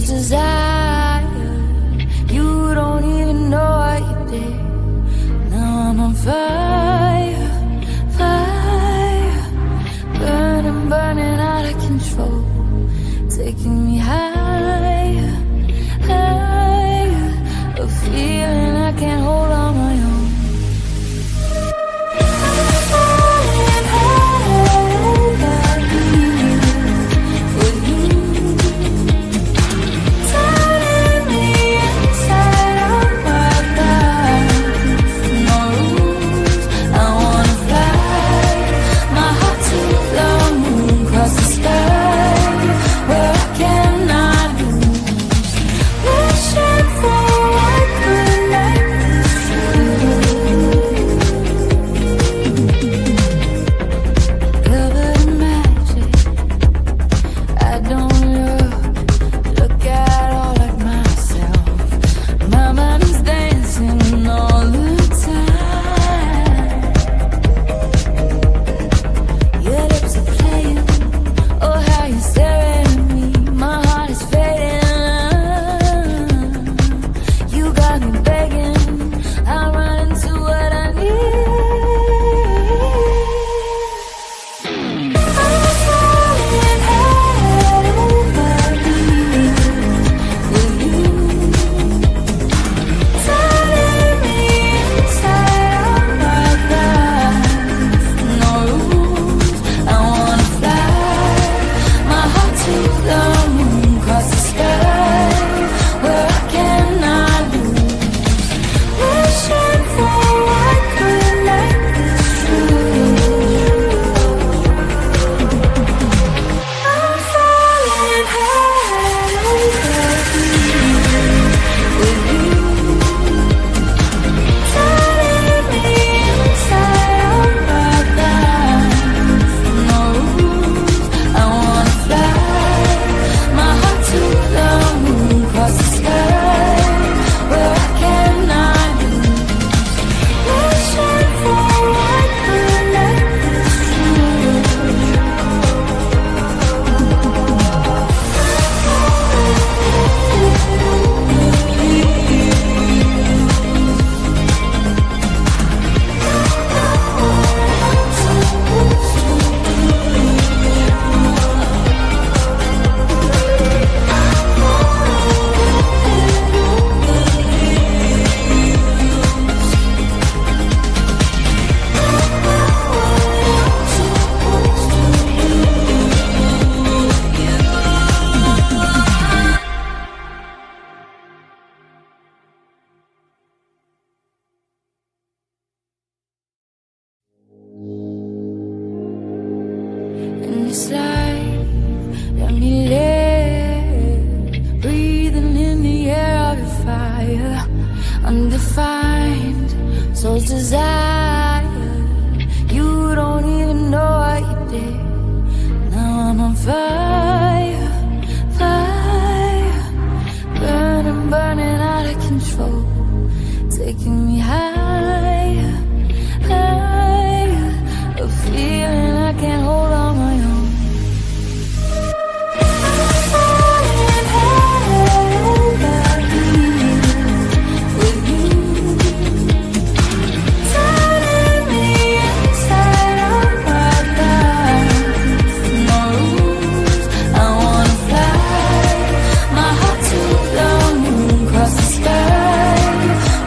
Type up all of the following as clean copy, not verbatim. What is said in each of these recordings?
soul's desire. You don't even know what you did. Now I'm on fire, fire, burning, burning out of control, taking me higher, higher, a feeling I can't hold on my own. This life, let me live, breathing in the air of your fire, undefined soul's desire. You don't even know what you did. Now I'm on fire, fire, burning, burning out of control, taking me higher, higher, a feeling I can't hold on my own.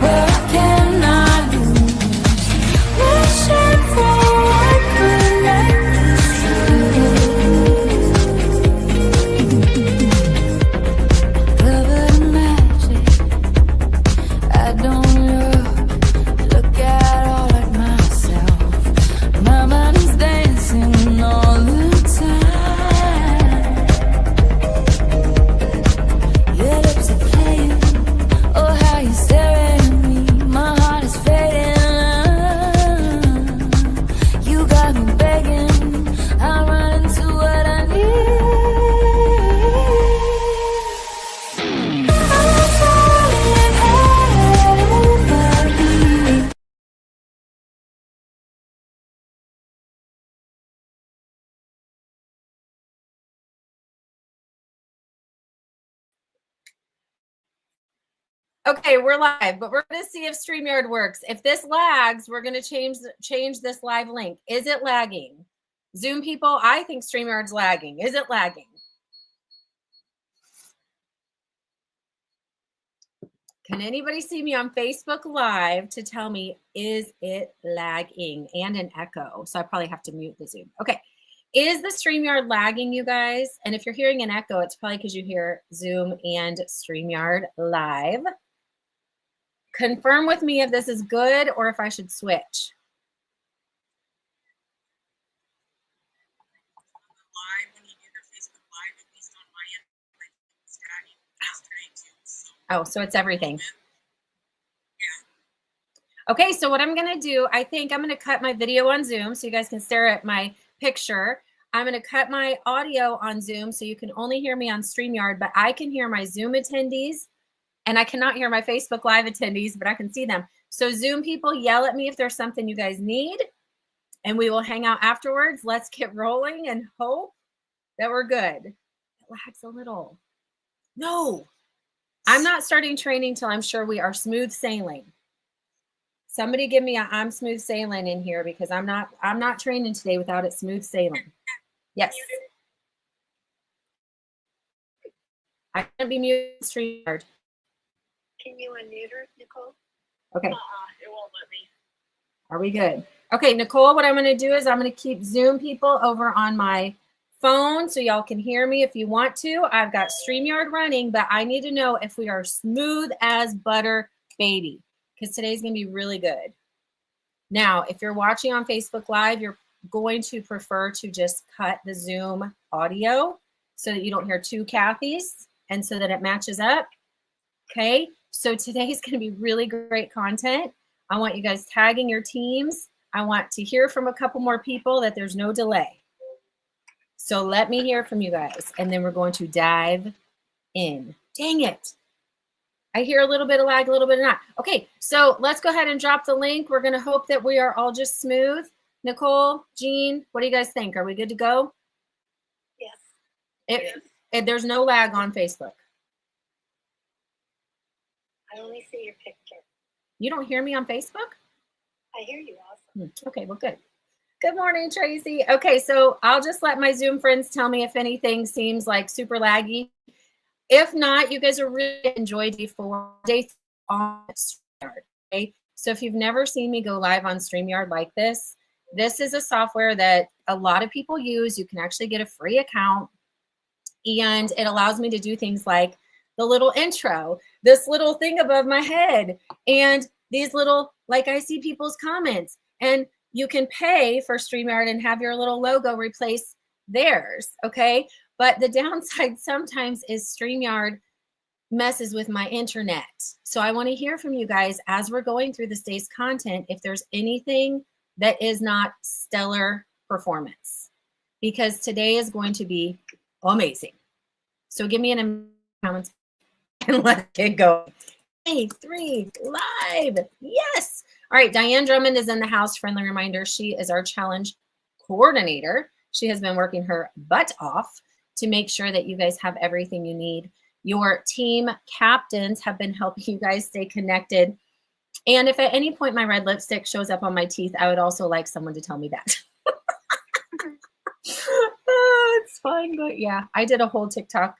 Where I cannot Okay, we're live, but we're going to see if StreamYard works. If this lags, we're going to change this live link. Is it lagging? Zoom people, I think StreamYard's lagging. Is it lagging? Can anybody see me on Facebook Live to tell me, is it lagging? And an echo. So I probably have to mute the Zoom. Okay. Is the StreamYard lagging, you guys? And if you're hearing an echo, it's probably because you hear Zoom and StreamYard live. Confirm with me if this is good or if I should switch. Oh, so it's everything. Okay, so what I'm going to do, I think I'm going to cut my video on Zoom so you guys can stare at my picture. I'm going to cut my audio on Zoom so you can only hear me on StreamYard, but I can hear my Zoom attendees and I cannot hear my Facebook Live attendees, but I can see them. So Zoom people, yell at me if there's something you guys need and we will hang out afterwards. Let's get rolling and hope that we're good. It lags a little. No, I'm not starting training till I'm sure we are smooth sailing. Somebody give me a I'm smooth sailing in here because I'm not training today without it smooth sailing. Yes. I'm gonna be muted StreamYard. Can you unmute her, Nicole? Okay. It won't let me. Are we good? Okay, Nicole, what I'm gonna do is I'm gonna keep Zoom people over on my phone so y'all can hear me if you want to. I've got StreamYard running, but I need to know if we are smooth as butter, baby, because today's gonna be really good. Now, if you're watching on Facebook Live, you're going to prefer to just cut the Zoom audio so that you don't hear two Kathys and so that it matches up. Okay, so today's going to be really great content. I want you guys tagging your teams. I want to hear from a couple more people that there's no delay. So let me hear from you guys, and then we're going to dive in. Dang it. I hear a little bit of lag, a little bit of not. Okay, so let's go ahead and drop the link. We're going to hope that we are all just smooth. Nicole, Jean, what do you guys think? Are we good to go? Yes. There's no lag on Facebook. I only see your picture. You don't hear me on Facebook? I hear you also. Okay, well, good. Good morning, Tracy. Okay, so I'll just let my Zoom friends tell me if anything seems like super laggy. If not, you guys are really enjoying day 4, day 3 on StreamYard. Okay? So if you've never seen me go live on StreamYard like this, this is a software that a lot of people use. You can actually get a free account, and it allows me to do things like the little intro, this little thing above my head, and these little, like I see people's comments, and you can pay for StreamYard and have your little logo replace theirs, okay? But the downside sometimes is StreamYard messes with my internet. So I want to hear from you guys as we're going through this day's content, if there's anything that is not stellar performance, because today is going to be amazing. So give me an comments and let's get going. Hey, 3 live. Yes. All right. Diane Drummond is in the house. Friendly reminder, she is our challenge coordinator. She has been working her butt off to make sure that you guys have everything you need. Your team captains have been helping you guys stay connected. And if at any point my red lipstick shows up on my teeth, I would also like someone to tell me that. It's fine, but yeah, I did a whole TikTok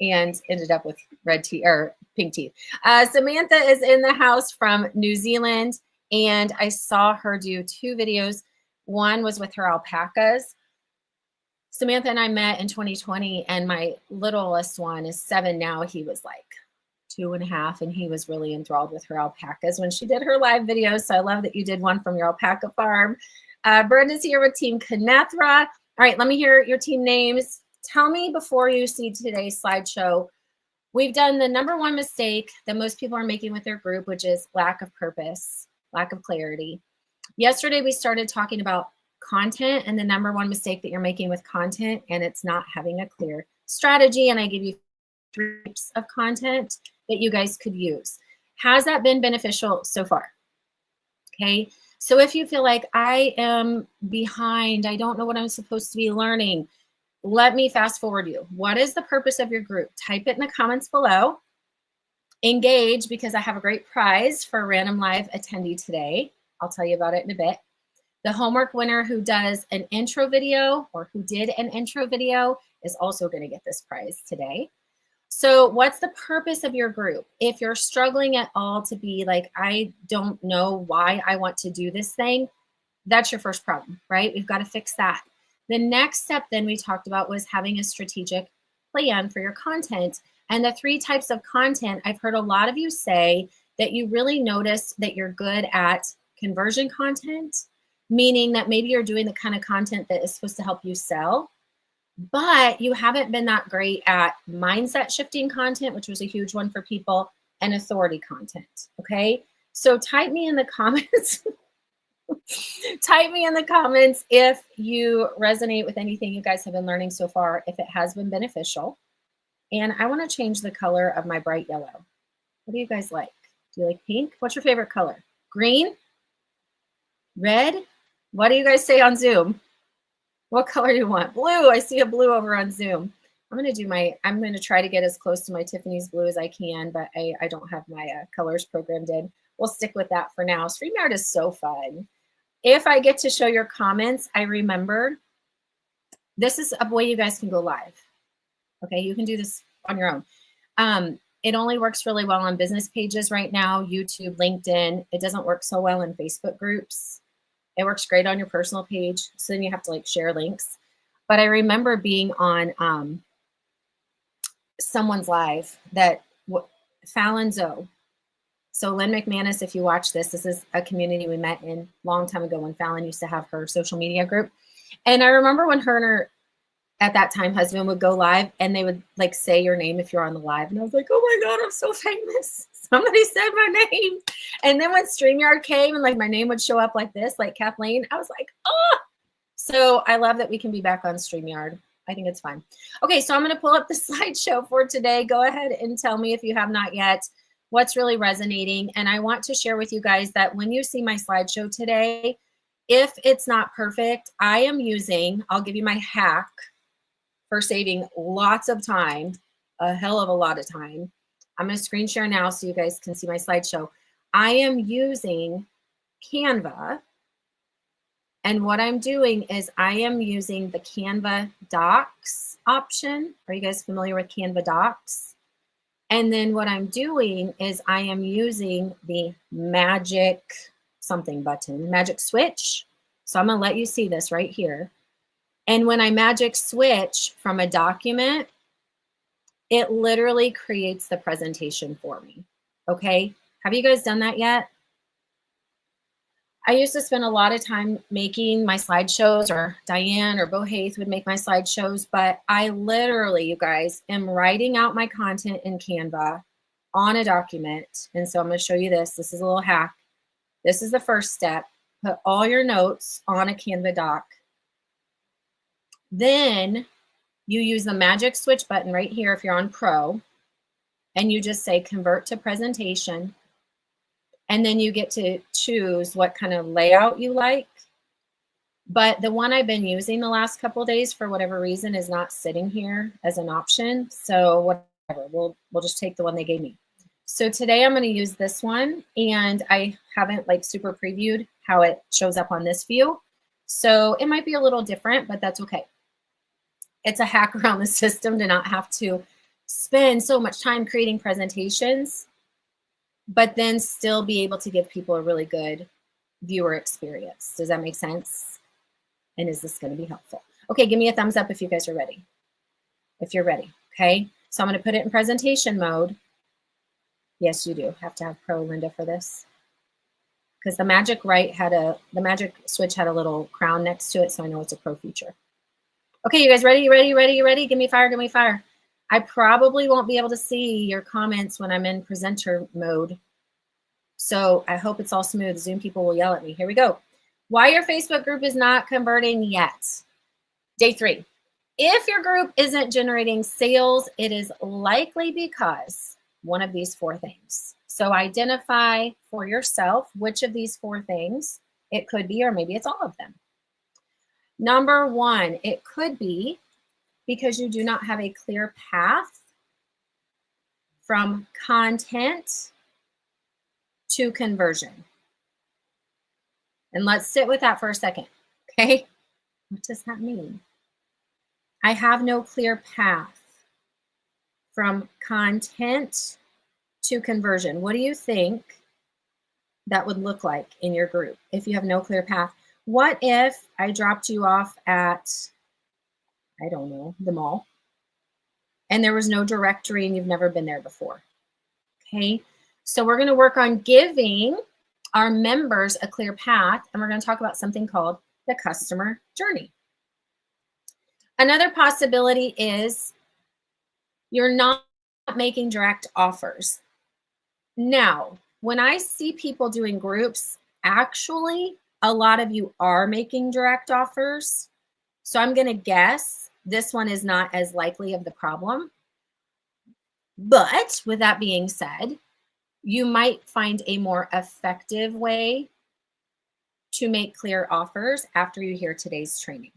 and ended up with red teeth or pink teeth. Samantha is in the house from New Zealand, and I saw her do 2 videos. One was with her alpacas. Samantha and I met in 2020, and my littlest one is 7 now. He was like 2.5, and he was really enthralled with her alpacas when she did her live videos. So I love that you did one from your alpaca farm. Brenda's here with Team Knethra. All right, let me hear your team names. Tell me before you see today's slideshow, we've done the #1 mistake that most people are making with their group, which is lack of purpose, lack of clarity. Yesterday, we started talking about content and the #1 mistake that you're making with content, and it's not having a clear strategy. And I give you 3 types of content that you guys could use. Has that been beneficial so far? Okay. So if you feel like I am behind, I don't know what I'm supposed to be learning, let me fast forward you. What is the purpose of your group? Type it in the comments below. Engage, because I have a great prize for a random live attendee today. I'll tell you about it in a bit. The homework winner who does an intro video, or who did an intro video, is also going to get this prize today. So what's the purpose of your group? If you're struggling at all to be like, I don't know why I want to do this thing, that's your first problem, right? We've got to fix that. The next step then we talked about was having a strategic plan for your content. And the 3 types of content, I've heard a lot of you say that you really notice that you're good at conversion content, meaning that maybe you're doing the kind of content that is supposed to help you sell, but you haven't been that great at mindset shifting content, which was a huge one for people, and authority content, okay? So type me in the comments. Type me in the comments if you resonate with anything you guys have been learning so far, if it has been beneficial. And I want to change the color of my bright yellow. What do you guys like? Do you like pink? What's your favorite color? Green? Red? What do you guys say on Zoom? What color do you want? Blue. I see a blue over on Zoom. I'm going to try to get as close to my Tiffany's blue as I can, but I don't have my colors programmed in. We'll stick with that for now. StreamYard is so fun. If I get to show your comments, I remember this is a way you guys can go live. Okay, you can do this on your own. It only works really well on business pages right now, YouTube, LinkedIn. It doesn't work so well in Facebook groups. It works great on your personal page. So then you have to like share links. But I remember being on someone's live that Fallon Zoe. So Lynn McManus, if you watch this is a community we met in a long time ago when Fallon used to have her social media group. And I remember when her and her, at that time, husband would go live and they would like say your name if you're on the live. And I was like, oh my God, I'm so famous. Somebody said my name. And then when StreamYard came and like my name would show up like this, like Kathleen, I was like, oh. So I love that we can be back on StreamYard. I think it's fun. Okay, so I'm going to pull up the slideshow for today. Go ahead and tell me if you have not yet what's really resonating. And I want to share with you guys that when you see my slideshow today, if it's not perfect, I am using, I'll give you my hack for saving lots of time, a hell of a lot of time. I'm going to screen share now so you guys can see my slideshow. I am using Canva. And what I'm doing is I am using the Canva Docs option. Are you guys familiar with Canva Docs? And then what I'm doing is I am using the magic something button, magic switch. So I'm going to let you see this right here. And when I magic switch from a document, it literally creates the presentation for me. Okay. Have you guys done that yet? I used to spend a lot of time making my slideshows, or Diane or Bo Haith would make my slideshows, but I literally, you guys, am writing out my content in Canva on a document. And so I'm going to show you this. This is a little hack. This is the first step. Put all your notes on a Canva doc. Then you use the magic switch button right here if you're on Pro, and you just say convert to presentation. And then you get to choose what kind of layout you like. But the one I've been using the last couple of days, for whatever reason, is not sitting here as an option. So whatever, we'll just take the one they gave me. So today I'm going to use this one, and I haven't like super previewed how it shows up on this view. So it might be a little different, but that's okay. It's a hack around the system to not have to spend so much time creating presentations, but then still be able to give people a really good viewer experience. Does that make sense? And is this going to be helpful? Okay, give me a thumbs up if you guys are ready. If you're ready, okay? So I'm going to put it in presentation mode. Yes, you do have to have Pro, Linda, for this, because the magic switch had a little crown next to it, so I know it's a Pro feature. Okay, you guys ready? Ready? Give me fire, give me fire. I probably won't be able to see your comments when I'm in presenter mode. So I hope it's all smooth. Zoom people will yell at me. Here we go. Why your Facebook group is not converting yet. Day 3. If your group isn't generating sales, it is likely because one of these 4 things. So identify for yourself which of these 4 things it could be, or maybe it's all of them. Number 1, it could be because you do not have a clear path from content to conversion. And let's sit with that for a second, okay? What does that mean? I have no clear path from content to conversion. What do you think that would look like in your group if you have no clear path? What if I dropped you off at, I don't know, the mall, and there was no directory and you've never been there before? Okay, so we're going to work on giving our members a clear path, and we're going to talk about something called the customer journey. Another possibility is you're not making direct offers. Now, when I see people doing groups, actually, a lot of you are making direct offers. So I'm going to guess this one is not as likely of the problem. But with that being said, you might find a more effective way to make clear offers after you hear today's training.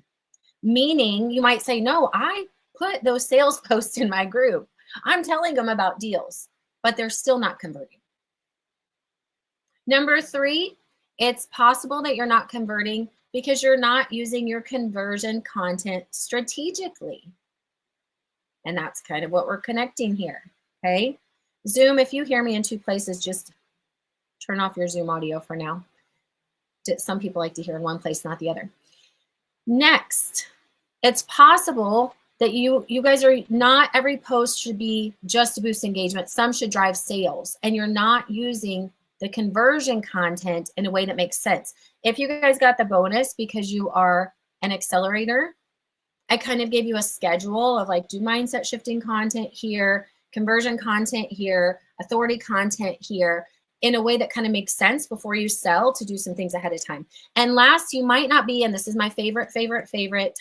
Meaning you might say, no, I put those sales posts in my group. I'm telling them about deals, but they're still not converting. Number 3, it's possible that you're not converting because you're not using your conversion content strategically. And that's kind of what we're connecting here, okay? Zoom, if you hear me in 2 places, just turn off your Zoom audio for now. Some people like to hear in one place, not the other. Next, it's possible that you guys are not, every post should be just to boost engagement. Some should drive sales, and you're not using the conversion content in a way that makes sense. If you guys got the bonus because you are an accelerator, I kind of gave you a schedule of like, do mindset shifting content here, conversion content here, authority content here, in a way that kind of makes sense before you sell, to do some things ahead of time. And last, you might not be, and this is my favorite,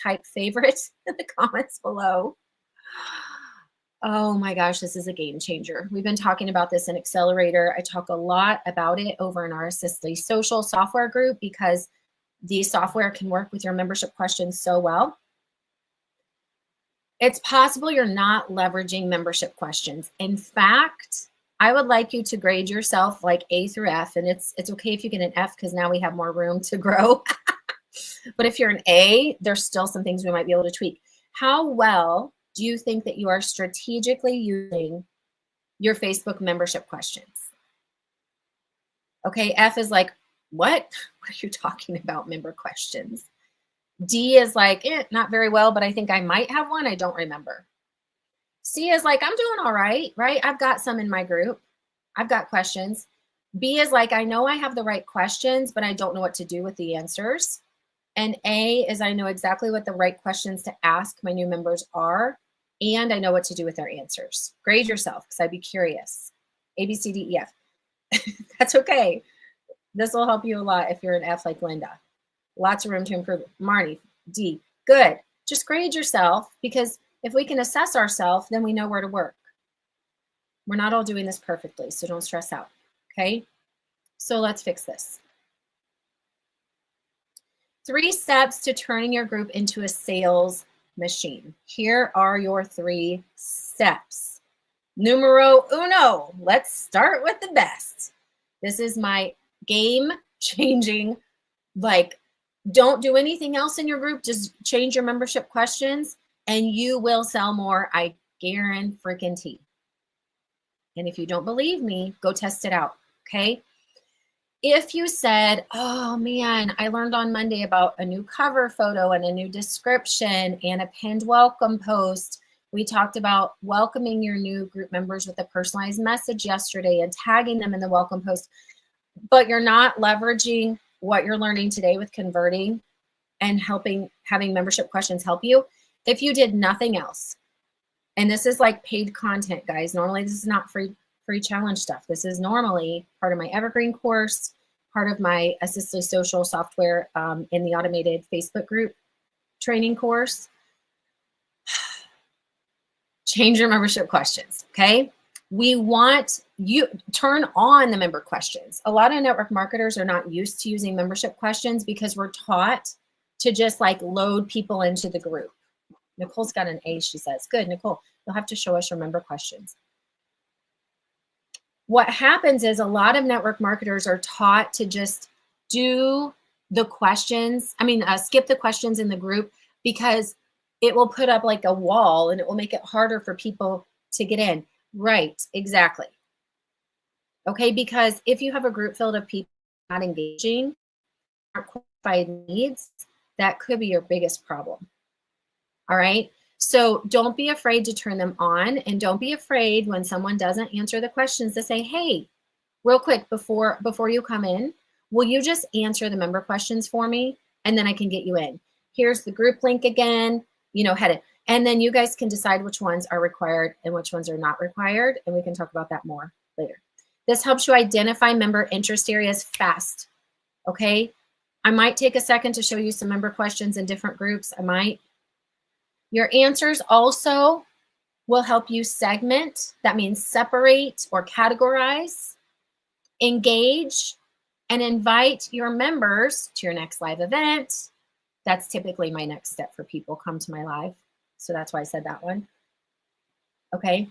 type favorite in the comments below. Oh my gosh, this is a game changer. We've been talking about this in Accelerator. I talk a lot about it over in our Assistly Social software group because the software can work with your membership questions so well. It's possible you're not leveraging membership questions. In fact, I would like you to grade yourself like A through F, and it's okay if you get an F because now we have more room to grow. But if you're an A, there's still some things we might be able to tweak. How well do you think that you are strategically using your Facebook membership questions? Okay, F is like, what? What are you talking about, member questions? D is like, not very well, but I think I might have one. I don't remember. C is like, I'm doing all right, right? I've got some in my group. I've got questions. B is like, I know I have the right questions, but I don't know what to do with the answers. And A is, I know exactly what the right questions to ask my new members are, and I know what to do with their answers. Grade yourself, because I'd be curious. A, B, C, D, E, F. That's okay. This will help you a lot if you're an F like Linda. Lots of room to improve. Marnie, D. Good. Just grade yourself, because if we can assess ourselves, then we know where to work. We're not all doing this perfectly, so don't stress out, okay? So let's fix this. 3 steps to turning your group into a sales machine. Here are your 3 steps. Numero uno, let's start with the best. This is my game-changing, like, don't do anything else in your group, just change your membership questions, and you will sell more, I guarantee. And if you don't believe me, go test it out, okay? If you said, oh man, I learned on Monday about a new cover photo and a new description and a pinned welcome post. We talked about welcoming your new group members with a personalized message yesterday and tagging them in the welcome post, but you're not leveraging what you're learning today with converting and having membership questions help you. If you did nothing else, and this is like paid content, guys. Normally this is not free challenge stuff. This is normally part of my Evergreen course, part of my Assistly Social software in the automated Facebook group training course. Change your membership questions, okay? We want you turn on the member questions. A lot of network marketers are not used to using membership questions because we're taught to just like load people into the group. Nicole's got an A, she says. Good, Nicole, you'll have to show us your member questions. What happens is a lot of network marketers are taught to just do the questions. Skip the questions in the group because it will put up like a wall and it will make it harder for people to get in. Right, exactly. Okay, because if you have a group filled of people not engaging, aren't qualified needs, that could be your biggest problem. All right. So don't be afraid to turn them on, and don't be afraid when someone doesn't answer the questions to say, hey, real quick before you come in, will you just answer the member questions for me? And then I can get you in. Here's the group link again, head it. And then you guys can decide which ones are required and which ones are not required. And we can talk about that more later. This helps you identify member interest areas fast. Okay. I might take a second to show you some member questions in different groups. I might. Your answers also will help you segment. That means separate or categorize, engage, and invite your members to your next live event. That's typically my next step for people. Come to my live. So that's why I said that one. Okay.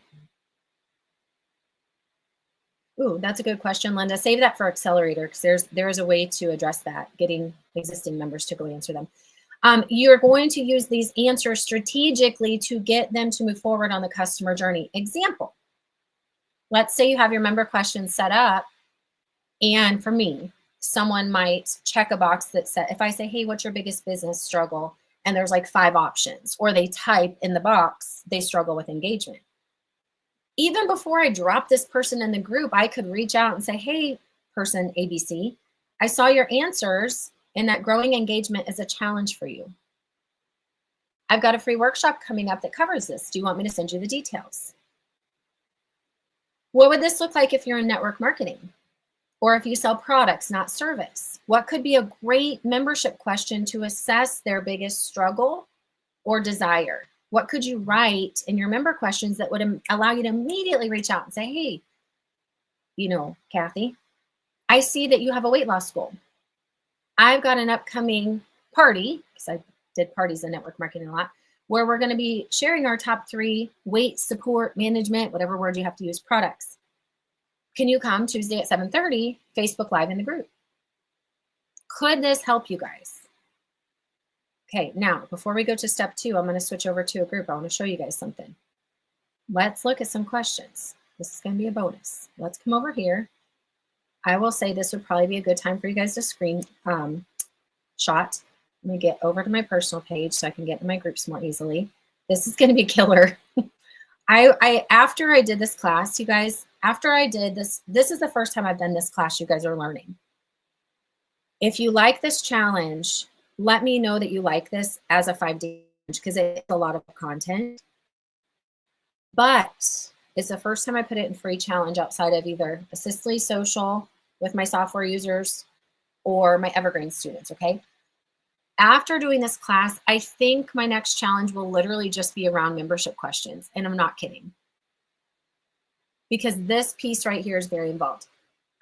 Ooh, that's a good question, Linda. Save that for Accelerator because there is a way to address that, getting existing members to go answer them. You're going to use these answers strategically to get them to move forward on the customer journey. Example, let's say you have your member questions set up, and for me, someone might check a box that says, if I say, hey, what's your biggest business struggle? And there's like 5 options, or they type in the box, they struggle with engagement. Even before I drop this person in the group, I could reach out and say, hey, person ABC, I saw your answers and that growing engagement is a challenge for you. I've got a free workshop coming up that covers this. Do you want me to send you the details? What would this look like if you're in network marketing? Or if you sell products, not service? What could be a great membership question to assess their biggest struggle or desire? What could you write in your member questions that would allow you to immediately reach out and say, hey, Kathy, I see that you have a weight loss goal. I've got an upcoming party, because I did parties in network marketing a lot, where we're going to be sharing our top 3 weight support management, whatever word you have to use, products. Can you come Tuesday at 7:30, Facebook Live in the group? Could this help you guys? Okay, now, before we go to step 2, I'm going to switch over to a group. I want to show you guys something. Let's look at some questions. This is going to be a bonus. Let's come over here. I will say this would probably be a good time for you guys to screen shot. Let me get over to my personal page so I can get in my groups more easily. This is going to be killer. After I did this class, you guys, after I did this is the first time I've done this class. You guys are learning. If you like this challenge, let me know that you like this as a 5-day challenge because it's a lot of content. But it's the first time I put it in free challenge outside of either Assistly Social with my software users or my Evergreen students, okay? After doing this class, I think my next challenge will literally just be around membership questions, and I'm not kidding. Because this piece right here is very involved.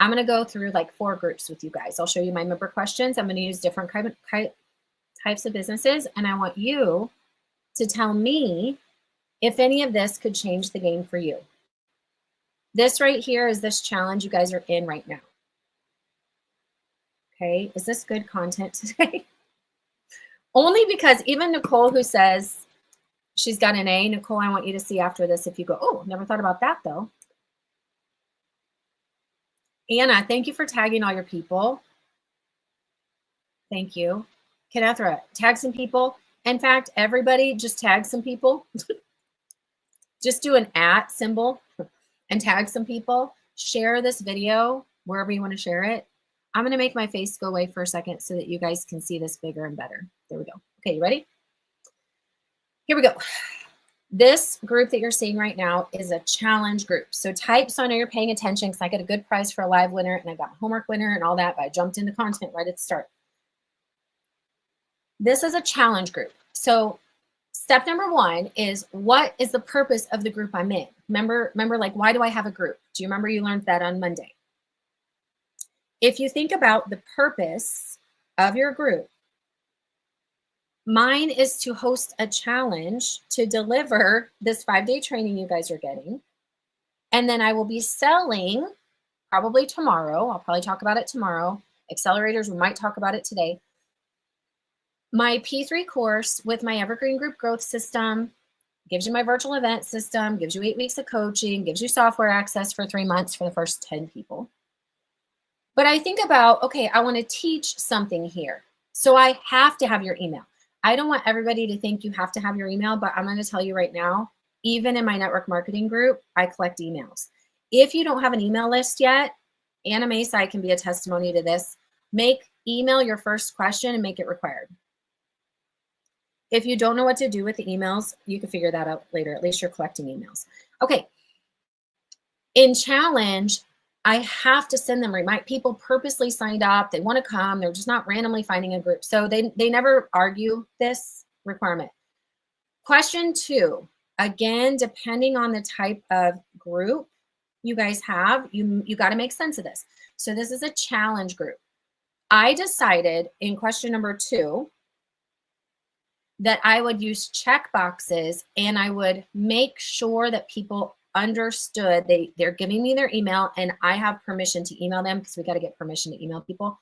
I'm gonna go through like 4 groups with you guys. I'll show you my member questions. I'm gonna use different types of businesses, and I want you to tell me if any of this could change the game for you. This right here is this challenge you guys are in right now. Okay, is this good content today? Only because even Nicole, who says she's got an A, Nicole, I want you to see after this if you go, oh, never thought about that though. Anna, thank you for tagging all your people. Thank you. Kenethra, tag some people. In fact, everybody just tag some people. Just do an @ symbol and tag some people. Share this video wherever you want to share it. I'm going to make my face go away for a second so that you guys can see this bigger and better. There we go. Okay, you ready? Here we go. This group that you're seeing right now is a challenge group. So type so I know you're paying attention because I get a good price for a live winner and I got a homework winner and all that, but I jumped into content right at the start. This is a challenge group. So step number 1 is, what is the purpose of the group I'm in? Remember, like, why do I have a group? Do you remember you learned that on Monday? If you think about the purpose of your group, mine is to host a challenge to deliver this 5-day training you guys are getting. And then I will be selling probably tomorrow. I'll probably talk about it tomorrow. Accelerators, we might talk about it today. My P3 course with my Evergreen Group Growth System gives you my virtual event system, gives you 8 weeks of coaching, gives you software access for 3 months for the first 10 people. But I think about, okay, I want to teach something here. So I have to have your email. I don't want everybody to think you have to have your email, but I'm going to tell you right now, even in my network marketing group, I collect emails. If you don't have an email list yet, Anna Masai can be a testimony to this. Make email your first question and make it required. If you don't know what to do with the emails, you can figure that out later. At least you're collecting emails. Okay. In challenge, I have to send them remind people purposely signed up. They want to come. They're just not randomly finding a group. So they never argue this requirement. Question 2, again, depending on the type of group you guys have, you got to make sense of this. So this is a challenge group. I decided in question number 2 that I would use check boxes and I would make sure that people understood they're giving me their email and I have permission to email them, because we got to get permission to email people.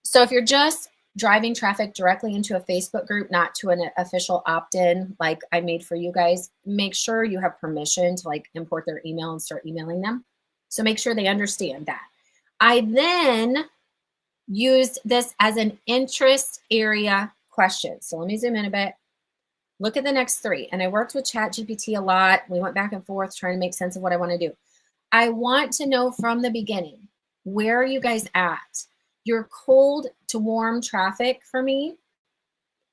So if you're just driving traffic directly into a Facebook group, not to an official opt-in like I made for you guys, make sure you have permission to like import their email and start emailing them. So make sure they understand that. I then used this as an interest area question. So let me zoom in a bit. Look at the next 3. And I worked with ChatGPT a lot. We went back and forth trying to make sense of what I want to do. I want to know from the beginning, where are you guys at? You're cold to warm traffic for me.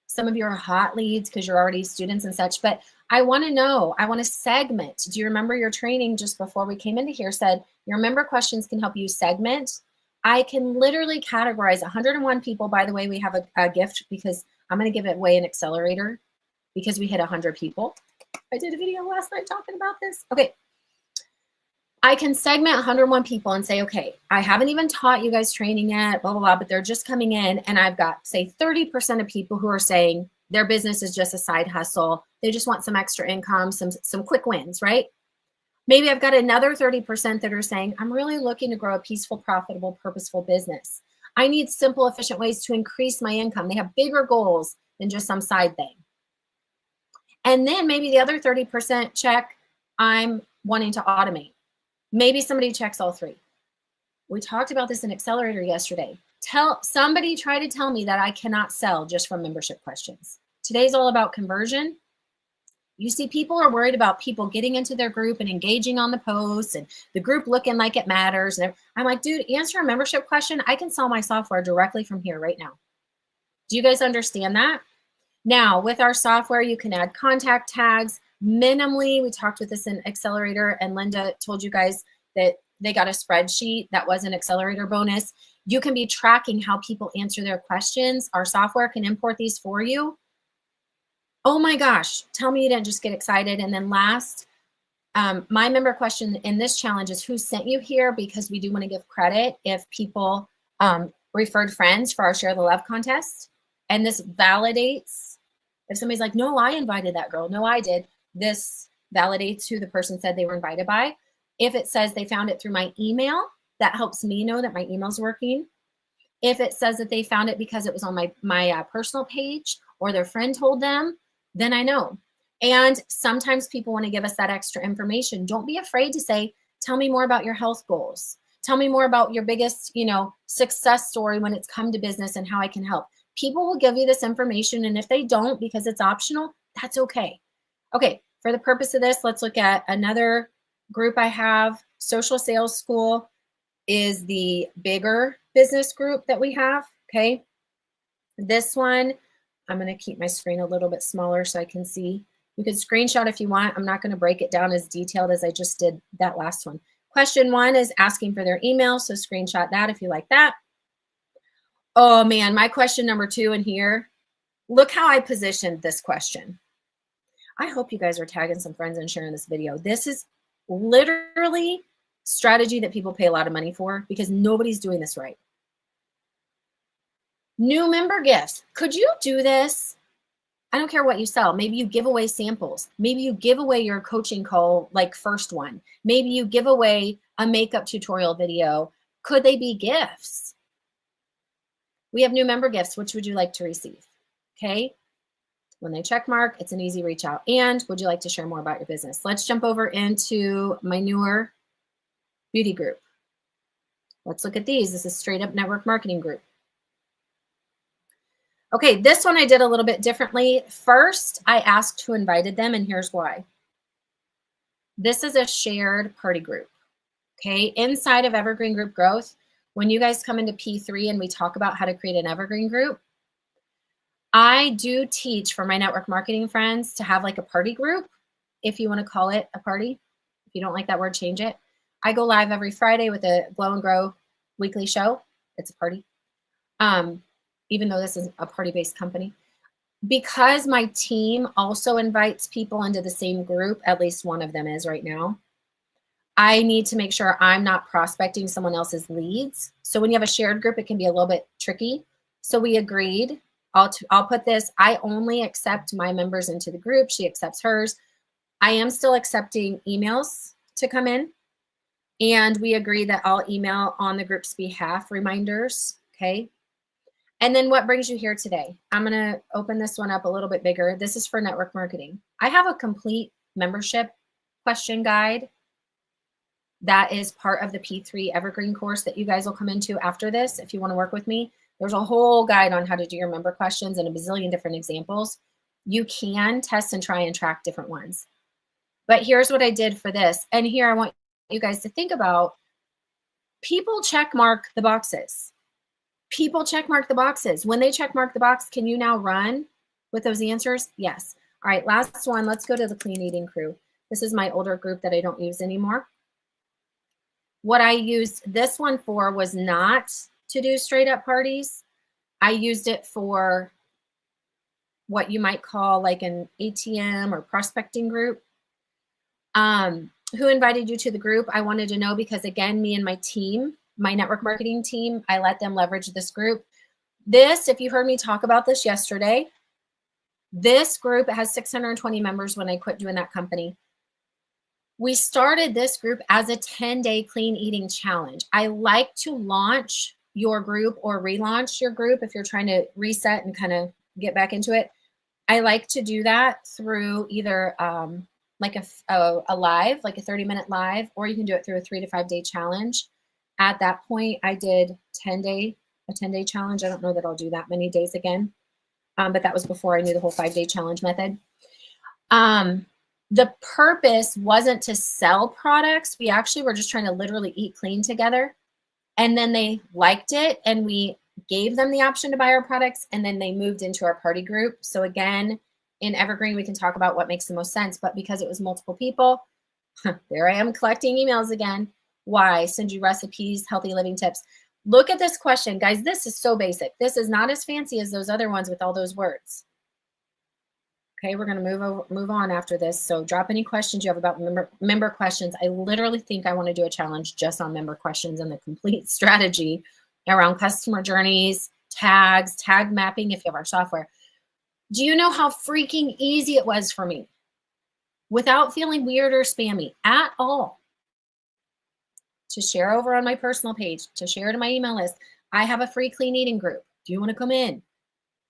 Some of you are hot leads because you're already students and such, but I want to know, I want to segment. Do you remember your training just before we came into here said your member questions can help you segment? I can literally categorize 101 people. By the way, we have a gift because I'm going to give it away an accelerator because we hit 100 people. I did a video last night talking about this. Okay. I can segment 101 people and say, okay, I haven't even taught you guys training yet, blah, blah, blah, but they're just coming in. And I've got, say, 30% of people who are saying their business is just a side hustle. They just want some extra income, some quick wins, right? Maybe I've got another 30% that are saying, I'm really looking to grow a peaceful, profitable, purposeful business. I need simple, efficient ways to increase my income. They have bigger goals than just some side thing. And then maybe the other 30% check, I'm wanting to automate. Maybe somebody checks all 3. We talked about this in Accelerator yesterday. Somebody try to tell me that I cannot sell just from membership questions. Today's all about conversion. You see, people are worried about people getting into their group and engaging on the posts and the group looking like it matters. And I'm like, dude, answer a membership question. I can sell my software directly from here right now. Do you guys understand that? Now, with our software, you can add contact tags. Minimally, we talked with this in Accelerator, and Linda told you guys that they got a spreadsheet that was an Accelerator bonus. You can be tracking how people answer their questions. Our software can import these for you. Oh my gosh, tell me you didn't just get excited. And then last, my member question in this challenge is who sent you here, because we do want to give credit if people referred friends for our Share the Love contest. And this validates, if somebody's like, no, I invited that girl. No, I did. This validates who the person said they were invited by. If it says they found it through my email, that helps me know that my email's working. If it says that they found it because it was on my personal page or their friend told them, then I know. And sometimes people want to give us that extra information. Don't be afraid to say, tell me more about your health goals. Tell me more about your biggest, success story when it's come to business and how I can help. People will give you this information. And if they don't, because it's optional, that's okay. Okay, for the purpose of this, let's look at another group I have. Social Sales School is the bigger business group that we have, okay? This one, I'm going to keep my screen a little bit smaller so I can see. You can screenshot if you want. I'm not going to break it down as detailed as I just did that last one. Question 1 is asking for their email, so screenshot that if you like that. Oh man, my question number 2 in here. Look how I positioned this question. I hope you guys are tagging some friends and sharing this video. This is literally strategy that people pay a lot of money for because nobody's doing this right. New member gifts. Could you do this? I don't care what you sell. Maybe you give away samples. Maybe you give away your coaching call, like first one. Maybe you give away a makeup tutorial video. Could they be gifts? We have new member gifts. Which would you like to receive? Okay. When they check mark, it's an easy reach out. And would you like to share more about your business? Let's jump over into my newer beauty group. Let's look at these. This is straight up network marketing group. Okay, this one I did a little bit differently. First, I asked who invited them, and here's why. This is a shared party group. Okay, inside of Evergreen Group Growth, when you guys come into P3 and we talk about how to create an Evergreen group, I do teach for my network marketing friends to have like a party group, if you want to call it a party. If you don't like that word, change it. I go live every Friday with a Glow and Grow weekly show. It's a party. Even though this is a party-based company. Because my team also invites people into the same group, at least one of them is right now, I need to make sure I'm not prospecting someone else's leads. So when you have a shared group, it can be a little bit tricky. So we agreed, I'll put this, I only accept my members into the group. She accepts hers. I am still accepting emails to come in. And we agree that I'll email on the group's behalf reminders, okay? And then what brings you here today? I'm going to open this one up a little bit bigger. This is for network marketing. I have a complete membership question guide that is part of the P3 Evergreen course that you guys will come into after this. If you want to work with me, there's a whole guide on how to do your member questions and a bazillion different examples. You can test and try and track different ones. But here's what I did for this. And here I want you guys to think about, people check mark the boxes. People check mark the boxes. When they check mark the box, can you now run with those answers? Yes. All right, last one. Let's go to the clean eating crew. This is my older group that I don't use anymore. What I used this one for was not to do straight up parties. I used it for what you might call like an ATM or prospecting group. Who invited you to the group? I wanted to know because, again, me and my team, my network marketing team, I let them leverage this group. This, if you heard me talk about this yesterday, this group has 620 members when I quit doing that company. We started this group as a 10-day clean eating challenge. I like to launch your group or relaunch your group if you're trying to reset and kind of get back into it. I like to do that through either like a live, like a 30-minute live, or you can do it through a 3 to 5 day challenge. At that point, I did a 10-day challenge. I don't know that I'll do that many days again, but that was before I knew the whole 5-day challenge method. The purpose wasn't to sell products. We actually were just trying to literally eat clean together. And then they liked it, and we gave them the option to buy our products, and then they moved into our party group. So again, in Evergreen, we can talk about what makes the most sense, but because it was multiple people, there I am collecting emails again. Why? Send you recipes, healthy living tips. Look at this question, guys. This is so basic. This is not as fancy as those other ones with all those words. Okay, we're going to move on after this. So drop any questions you have about member questions. I literally think I want to do a challenge just on member questions and the complete strategy around customer journeys, tags, tag mapping if you have our software. Do you know how freaking easy it was for me without feeling weird or spammy at all to share over on my personal page, to share to my email list? I have a free clean eating group. Do you want to come in?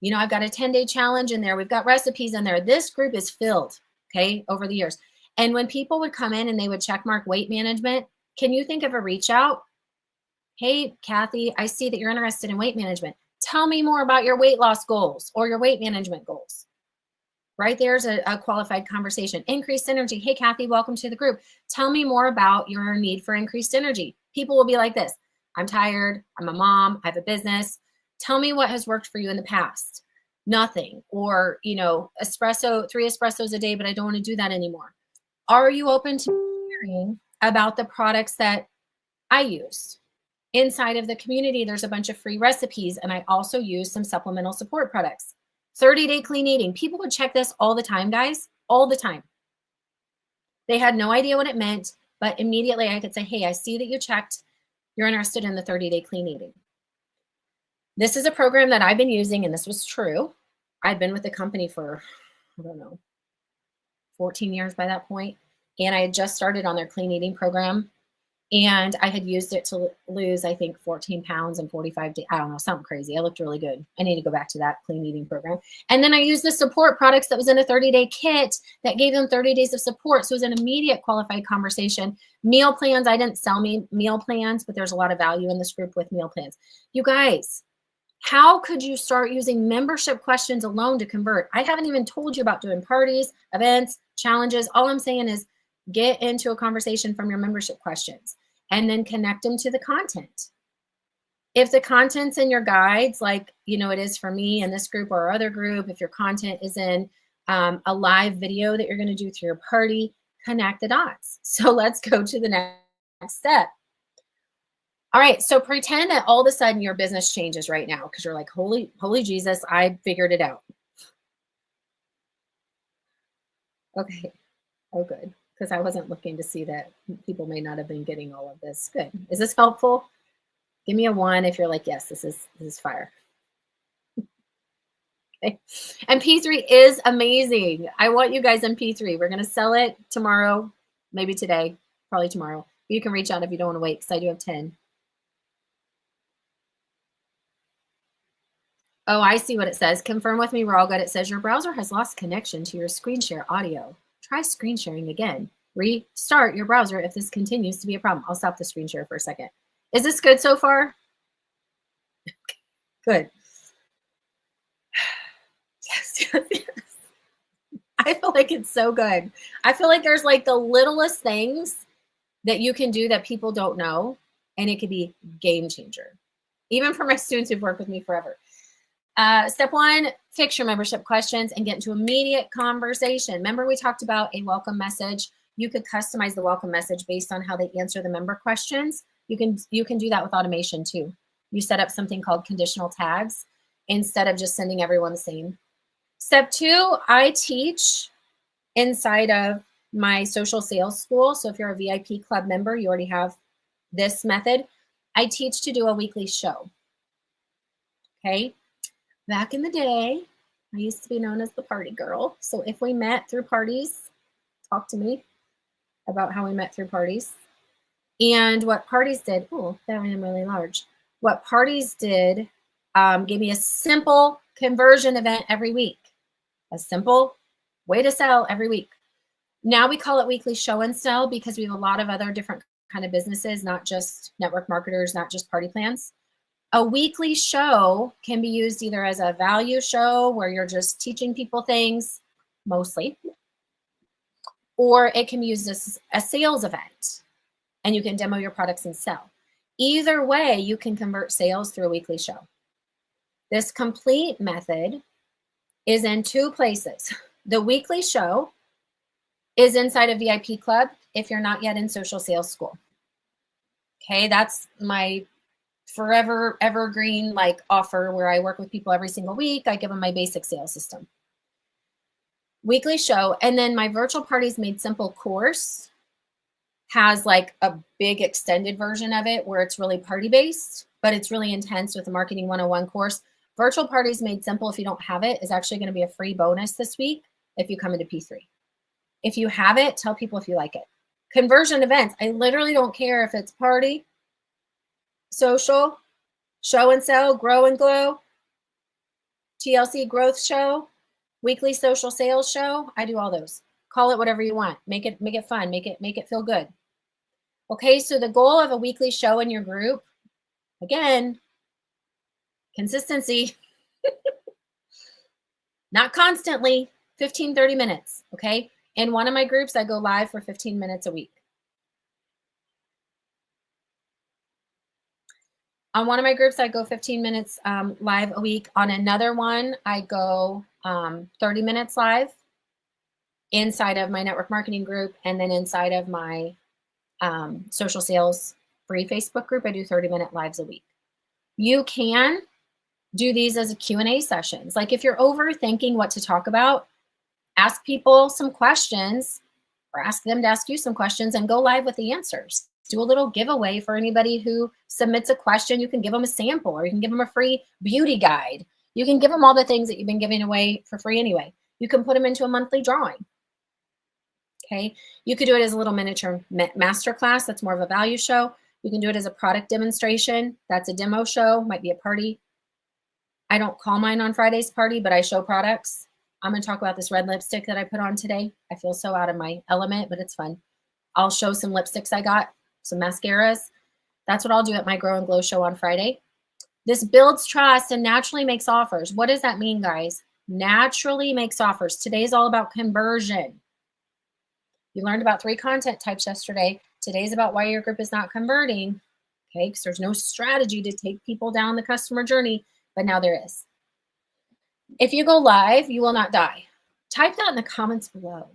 You know, I've got a 10-day challenge in there. We've got recipes in there. This group is filled, okay, over the years. And when people would come in and they would check mark weight management, can you think of a reach out? Hey, Kathy, I see that you're interested in weight management. Tell me more about your weight loss goals or your weight management goals. Right there's a qualified conversation. Increased energy. Hey, Kathy, welcome to the group. Tell me more about your need for increased energy. People will be like this. I'm tired. I'm a mom. I have a business. Tell me what has worked for you in the past. Nothing. Or, you know, 3 espressos a day, but I don't want to do that anymore. Are you open to hearing about the products that I use? Inside of the community, there's a bunch of free recipes, and I also use some supplemental support products. 30-day clean eating. People would check this all the time, guys, all the time. They had no idea what it meant, but immediately I could say, hey, I see that you checked. You're interested in the 30-day clean eating. This is a program that I've been using, and this was true. I'd been with the company for, I don't know, 14 years by that point, and I had just started on their clean eating program, and I had used it to lose, I think, 14 pounds in 45 days. I don't know, something crazy. I looked really good. I need to go back to that clean eating program. And then I used the support products that was in a 30-day kit that gave them 30 days of support. So it was an immediate qualified conversation. Meal plans, I didn't sell me meal plans, but there's a lot of value in this group with meal plans. You guys, how could you start using membership questions alone to convert? I haven't even told you about doing parties, events, challenges. All I'm saying is get into a conversation from your membership questions and then connect them to the content. If the content's in your guides, like, you know, it is for me in this group or our other group, if your content is in a live video that you're going to do through your party, connect the dots. So let's go to the next step. All right, so pretend that all of a sudden your business changes right now because you're like, holy Jesus, I figured it out. Okay, oh good, because I wasn't looking to see that people may not have been getting all of this. Good, is this helpful? Give me a 1 if you're like, yes, this is fire. Okay, and P3 is amazing. I want you guys in P3. We're gonna sell it tomorrow, maybe today, probably tomorrow. You can reach out if you don't want to wait because I do have 10. Oh, I see what it says. Confirm with me, we're all good. It says your browser has lost connection to your screen share audio. Try screen sharing again. Restart your browser if this continues to be a problem. I'll stop the screen share for a second. Is this good so far? Good. Yes, yes, yes. I feel like it's so good. I feel like there's like the littlest things that you can do that people don't know, and it could be game changer. Even for my students who've worked with me forever. Step 1, fix your membership questions and get into immediate conversation. Remember we talked about a welcome message. You could customize the welcome message based on how they answer the member questions. You can do that with automation too. You set up something called conditional tags instead of just sending everyone the same. Step 2, I teach inside of my social sales school. So if you're a VIP club member, you already have this method. I teach to do a weekly show. Okay. Back in the day, I used to be known as the party girl. So if we met through parties, talk to me about how we met through parties. And what parties did, oh, that I am really large. What parties did gave me a simple conversion event every week. A simple way to sell every week. Now we call it weekly show and sell because we have a lot of other different kind of businesses, not just network marketers, not just party plans. A weekly show can be used either as a value show where you're just teaching people things, mostly, or it can be used as a sales event and you can demo your products and sell. Either way, you can convert sales through a weekly show. This complete method is in 2 places. The weekly show is inside a VIP club if you're not yet in social sales school. Okay, that's my forever evergreen like offer where I work with people every single week. I give them my basic sales system. Weekly show, and then my virtual parties made simple course has like a big extended version of it where it's really party based, but it's really intense with the marketing 101 course. Virtual parties made simple, if you don't have it, is actually going to be a free bonus this week if you come into P3. If you have it, tell people if you like it. Conversion events, I literally don't care if it's party, social, show and sell, grow and glow, TLC growth show, weekly social sales show. I do all those. Call it whatever you want. Make it fun. Make it feel good. Okay, so the goal of a weekly show in your group, again, consistency. Not constantly, 15, 30 minutes, okay? In one of my groups, I go live for 15 minutes a week. On one of my groups, I go 15 minutes live a week. On another one, I go 30 minutes live inside of my network marketing group. And then inside of my social sales free Facebook group, I do 30-minute lives a week. You can do these as a Q&A sessions. Like if you're overthinking what to talk about, ask people some questions or ask them to ask you some questions and go live with the answers. Do a little giveaway for anybody who submits a question. You can give them a sample or you can give them a free beauty guide. You can give them all the things that you've been giving away for free anyway. You can put them into a monthly drawing. Okay. You could do it as a little miniature masterclass. That's more of a value show. You can do it as a product demonstration. That's a demo show, might be a party. I don't call mine on Friday's party, but I show products. I'm going to talk about this red lipstick that I put on today. I feel so out of my element, but it's fun. I'll show some lipsticks I got, some mascaras. That's what I'll do at my Grow and Glow show on Friday. This builds trust and naturally makes offers. What does that mean, guys? Naturally makes offers. Today's all about conversion. You learned about 3 content types yesterday. Today's about why your group is not converting. Okay, because there's no strategy to take people down the customer journey, but now there is. If you go live, you will not die. Type that in the comments below.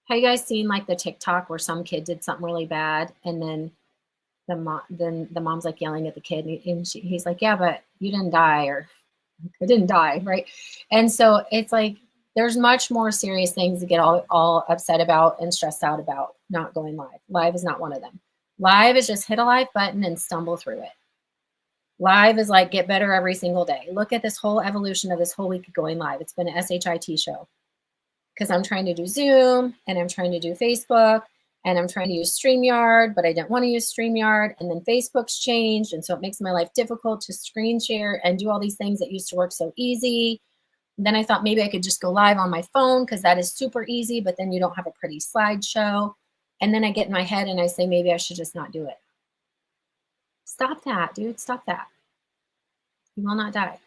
Have you guys seen like the TikTok where some kid did something really bad and then the mom's like yelling at the kid and he's like, yeah, but you didn't die, or I didn't die, right? And so it's like there's much more serious things to get all upset about and stressed out about not going live. Live is not one of them. Live is just hit a live button and stumble through it. Live is like get better every single day. Look at this whole evolution of this whole week of going live. It's been an SHIT show because I'm trying to do Zoom and I'm trying to do Facebook and I'm trying to use StreamYard, but I didn't want to use StreamYard. And then Facebook's changed. And so it makes my life difficult to screen share and do all these things that used to work so easy. And then I thought maybe I could just go live on my phone because that is super easy, but then you don't have a pretty slideshow. And then I get in my head and I say, maybe I should just not do it. Stop that, dude. Stop that. You will not die.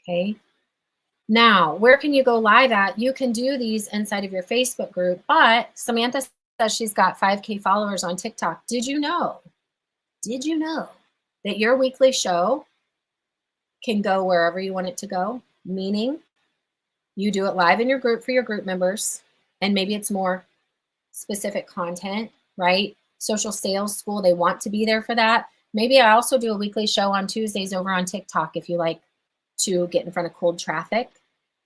Okay. Now, where can you go live at? You can do these inside of your Facebook group, but Samantha says she's got 5K followers on TikTok. Did you know that your weekly show can go wherever you want it to go? Meaning you do it live in your group for your group members, and maybe it's more specific content, right? Social sales school, they want to be there for that. Maybe I also do a weekly show on Tuesdays over on TikTok if you like to get in front of cold traffic.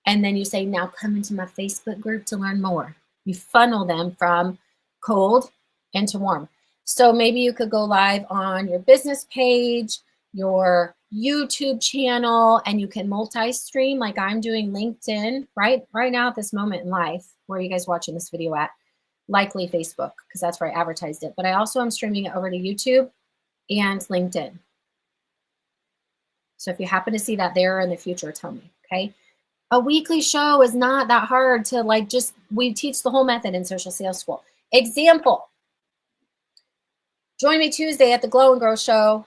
And then you say, now come into my Facebook group to learn more. You funnel them from cold into warm. So maybe you could go live on your business page, your YouTube channel, and you can multi-stream like I'm doing LinkedIn right now at this moment in life. Where are you guys watching this video at? Likely Facebook, because that's where I advertised it. But I also am streaming it over to YouTube and LinkedIn. So if you happen to see that there in the future, tell me, okay? A weekly show is not that hard to like we teach the whole method in Social Sales School. Example, join me Tuesday at the Glow and Grow show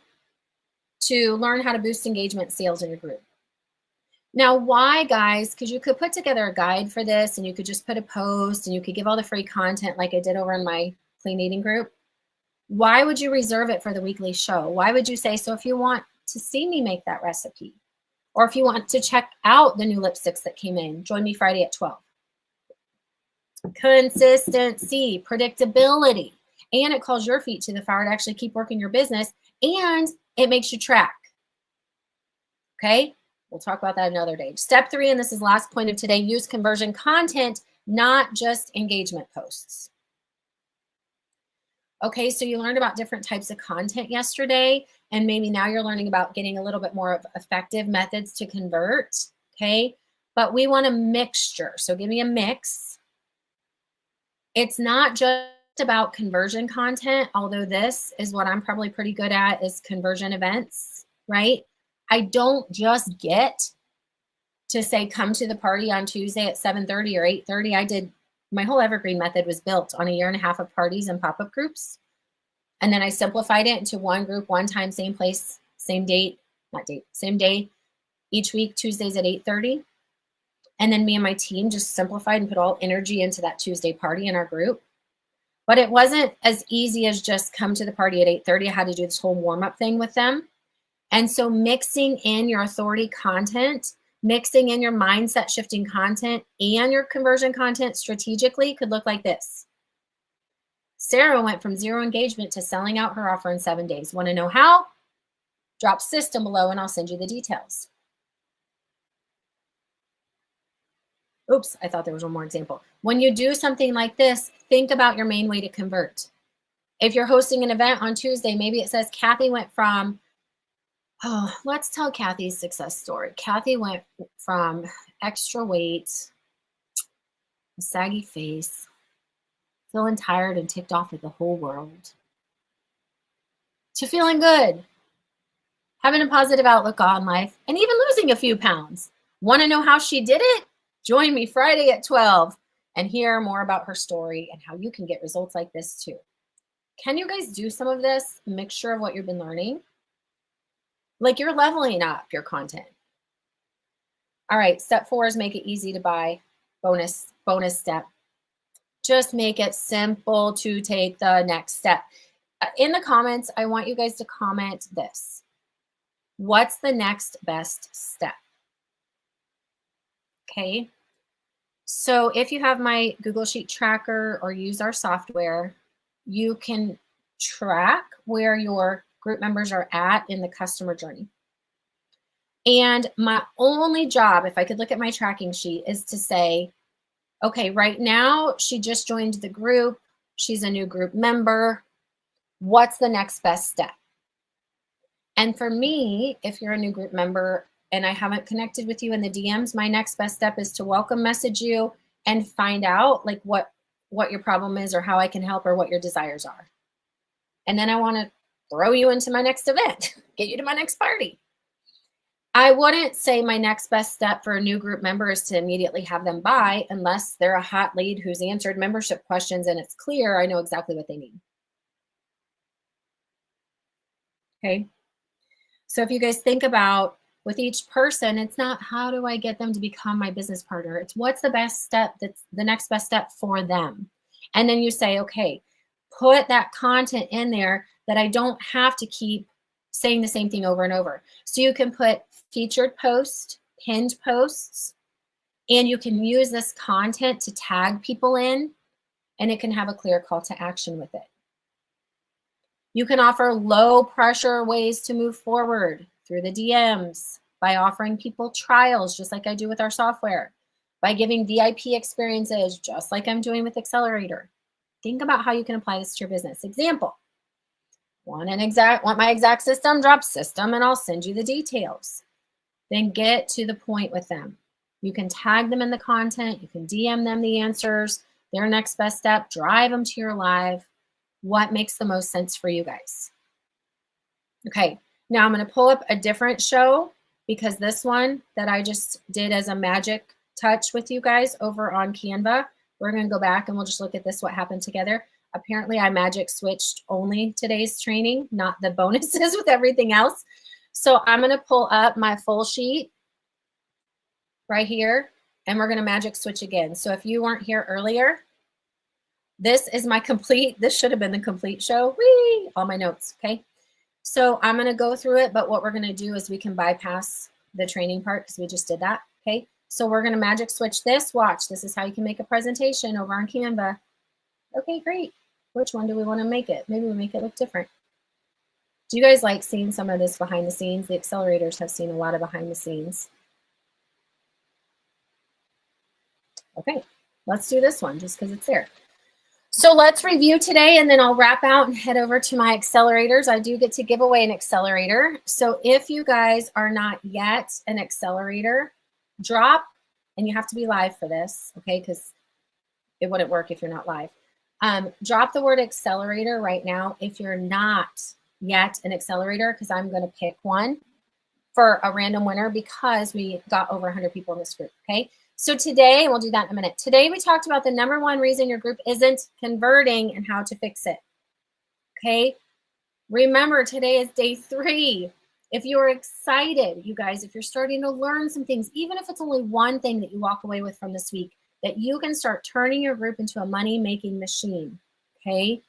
to learn how to boost engagement sales in your group. Now, why, guys? Because you could put together a guide for this and you could just put a post and you could give all the free content like I did over in my clean eating group. Why would you reserve it for the weekly show? Why would you say, so if you want to see me make that recipe, or if you want to check out the new lipsticks that came in, join me Friday at 12. Consistency, predictability, and it calls your feet to the fire to actually keep working your business, and it makes you track. Okay? We'll talk about that another day. Step 3, and this is the last point of today, use conversion content, not just engagement posts. Okay, so you learned about different types of content yesterday, and maybe now you're learning about getting a little bit more of effective methods to convert, okay? But we want a mixture, so give me a mix. It's not just about conversion content, although this is what I'm probably pretty good at is conversion events, right? I don't just get to say, come to the party on Tuesday at 7:30 or 8:30. My whole evergreen method was built on 1.5 years of parties and pop-up groups. And then I simplified it into one group, one time, same place, same date, same day, each week, Tuesdays at 8:30. And then me and my team just simplified and put all energy into that Tuesday party in our group. But it wasn't as easy as just come to the party at 8:30. I had to do this whole warm-up thing with them. And so mixing in your authority content, mixing in your mindset shifting content and your conversion content strategically could look like this. Sarah went from 0 engagement to selling out her offer in 7 days. Want to know how? Drop system below and I'll send you the details. Oops, I thought there was one more example. When you do something like this, think about your main way to convert. If you're hosting an event on Tuesday, maybe it says Kathy went from Oh, let's tell Kathy's success story. Kathy went from extra weight, a saggy face, feeling tired and ticked off at the whole world, to feeling good, having a positive outlook on life, and even losing a few pounds. Want to know how she did it? Join me Friday at 12 and hear more about her story and how you can get results like this too. Can you guys do some of this mixture of what you've been learning? Like you're leveling up your content. All right, step 4 is make it easy to buy. Bonus step. Just make it simple to take the next step. In the comments, I want you guys to comment this. What's the next best step? Okay. So if you have my Google Sheet tracker or use our software, you can track where your group members are at in the customer journey. And my only job, if I could look at my tracking sheet, is to say, okay, right now she just joined the group. She's a new group member. What's the next best step? And for me, if you're a new group member and I haven't connected with you in the DMs, my next best step is to welcome message you and find out like what your problem is or how I can help or what your desires are. And then I want to throw you into my next event, get you to my next party. I wouldn't say my next best step for a new group member is to immediately have them buy unless they're a hot lead who's answered membership questions and it's clear I know exactly what they need. Okay. So if you guys think about with each person, it's not how do I get them to become my business partner? It's what's the best step that's the next best step for them. And then you say, okay, put that content in there that I don't have to keep saying the same thing over and over. So you can put featured posts, pinned posts, and you can use this content to tag people in, and it can have a clear call to action with it. You can offer low pressure ways to move forward through the DMs by offering people trials, just like I do with our software, by giving VIP experiences, just like I'm doing with Accelerator. Think about how you can apply this to your business. Example, want my exact system, drop system, and I'll send you the details. Then get to the point with them. You can tag them in the content. You can DM them the answers, their next best step, drive them to your live. What makes the most sense for you guys? Okay, now I'm going to pull up a different show because this one that I just did as a magic touch with you guys over on Canva, we're going to go back and we'll just look at this, what happened together. Apparently I magic switched only today's training, not the bonuses with everything else. So I'm going to pull up my full sheet right here and we're going to magic switch again. So if you weren't here earlier, this is my complete, this should have been the complete show. Whee! All my notes, okay? So I'm going to go through it, but what we're going to do is we can bypass the training part because we just did that, okay? So we're going to magic switch this. Watch, this is how you can make a presentation over on Canva. Okay, great. Which one do we want to make it? Maybe we make it look different. Do you guys like seeing some of this behind the scenes? The accelerators have seen a lot of behind the scenes. Okay, let's do this one just because it's there. So let's review today and then I'll wrap out and head over to my accelerators. I do get to give away an accelerator. So if you guys are not yet an accelerator, drop, and you have to be live for this, okay, because it wouldn't work if you're not live. Drop the word accelerator right now if you're not yet an accelerator, because I'm going to pick one for a random winner because we got over 100 people in this group, okay? So today, and we'll do that in a minute. Today we talked about the #1 reason your group isn't converting and how to fix it, okay? Remember, today is day 3. If you're excited, you guys, if you're starting to learn some things, even if it's only one thing that you walk away with from this week, that you can start turning your group into a money-making machine, okay?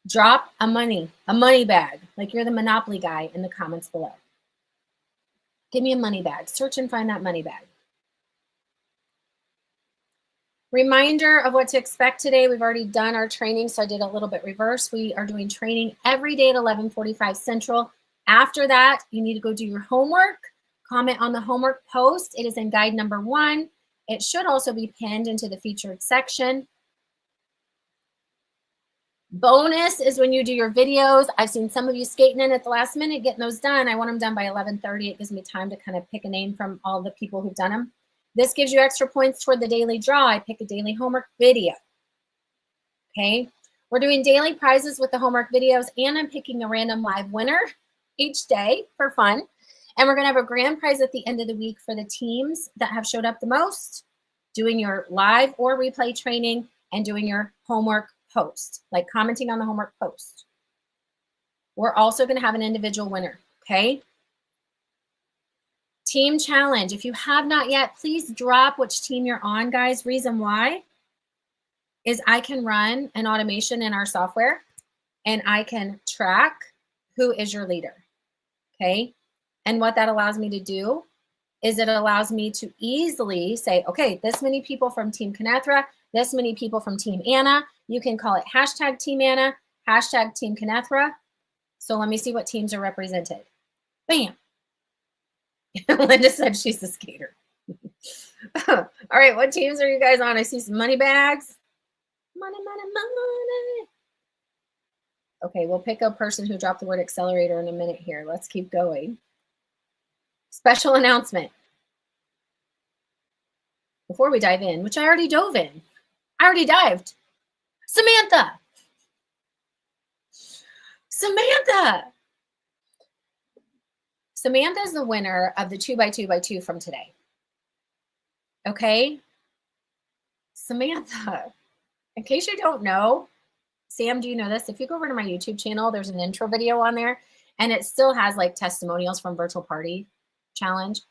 Drop a money bag, like you're the Monopoly guy in the comments below. Give me a money bag. Search and find that money bag. Reminder of what to expect today. We've already done our training, so I did a little bit reverse. We are doing training every day at 11:45 Central. After that, you need to go do your homework. Comment on the homework post. It is in guide #1. It should also be pinned into the featured section. Bonus is when you do your videos. I've seen some of you skating in at the last minute, getting those done. I want them done by 11:30. It gives me time to kind of pick a name from all the people who've done them. This gives you extra points toward the daily draw. I pick a daily homework video. Okay. We're doing daily prizes with the homework videos, and I'm picking a random live winner each day for fun. And we're going to have a grand prize at the end of the week for the teams that have showed up the most, doing your live or replay training and doing your homework post, like commenting on the homework post. We're also going to have an individual winner, okay? Team challenge. If you have not yet, please drop which team you're on, guys. Reason why is I can run an automation in our software and I can track who is your leader, okay? And what that allows me to do is it allows me to easily say, okay, this many people from Team Knethra, this many people from Team Anna. You can call it hashtag Team Anna, hashtag Team Knethra. So let me see what teams are represented. Bam. Linda said she's a skater. All right, what teams are you guys on? I see some money bags. Money, money, money. Okay, we'll pick a person who dropped the word accelerator in a minute here. Let's keep going. Special announcement. Before we dive in, which I already dove in. I already dived. Samantha. Samantha. Samantha is the winner of the 2x2x2 from today. Okay? Samantha, in case you don't know, Sam, do you know this? If you go over to my YouTube channel, there's an intro video on there, and it still has like testimonials from Virtual Party Challenge.